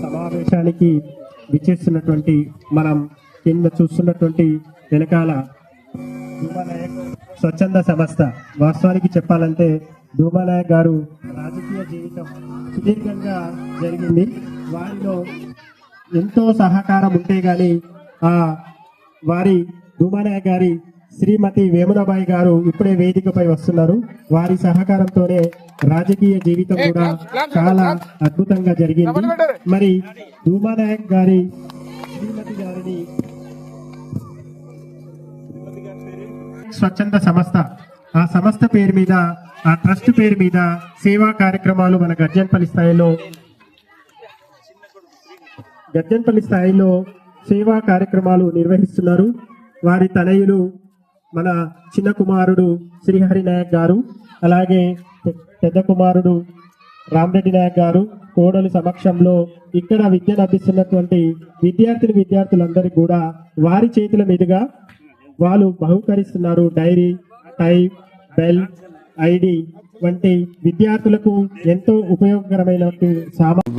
సమావేశానికి విచ్చేస్తున్నటువంటి మనం కింద చూస్తున్నటువంటి వెనకాల ధూమానాయక్ స్వచ్ఛంద సంస్థ. వాస్తవానికి చెప్పాలంటే ధూమానాయక్ గారు రాజకీయ జీవితం సుదీర్ఘంగా జరిగింది. వారిలో ఎంతో సహకారం ఉంటే గాని వారి ధూమానాయక్ గారి శ్రీమతి వేమునబాయి గారు ఇప్పుడే వేదికపై వస్తున్నారు. వారి సహకారంతోనే రాజకీయ జీవితం కూడా చాలా అద్భుతంగా జరిగింది. మరి ధూమానాయక్ గారి శ్రీమతి గారిని స్వచ్ఛంద సంస్థ, ఆ సంస్థ పేరు మీద, ఆ ట్రస్ట్ పేరు మీద సేవా కార్యక్రమాలు మన గర్జన్పల్లి స్థాయిలో సేవా కార్యక్రమాలు నిర్వహిస్తున్నారు. వారి తనయులు మన చిన్న కుమారుడు శ్రీహరి నాయక్ గారు, అలాగే పెద్ద కుమారుడు రామరెడ్డి నాయక్ గారు కోడలు సమక్షంలో ఇక్కడ విద్యను అభ్యసిస్తున్నటువంటి విద్యార్థులందరికీ కూడా వారి చేతుల మీదుగా వాళ్ళు బహుకరిస్తున్నారు. డైరీ, టై, బెల్, ఐడి వంటి విద్యార్థులకు ఎంతో ఉపయోగకరమైన సామాన్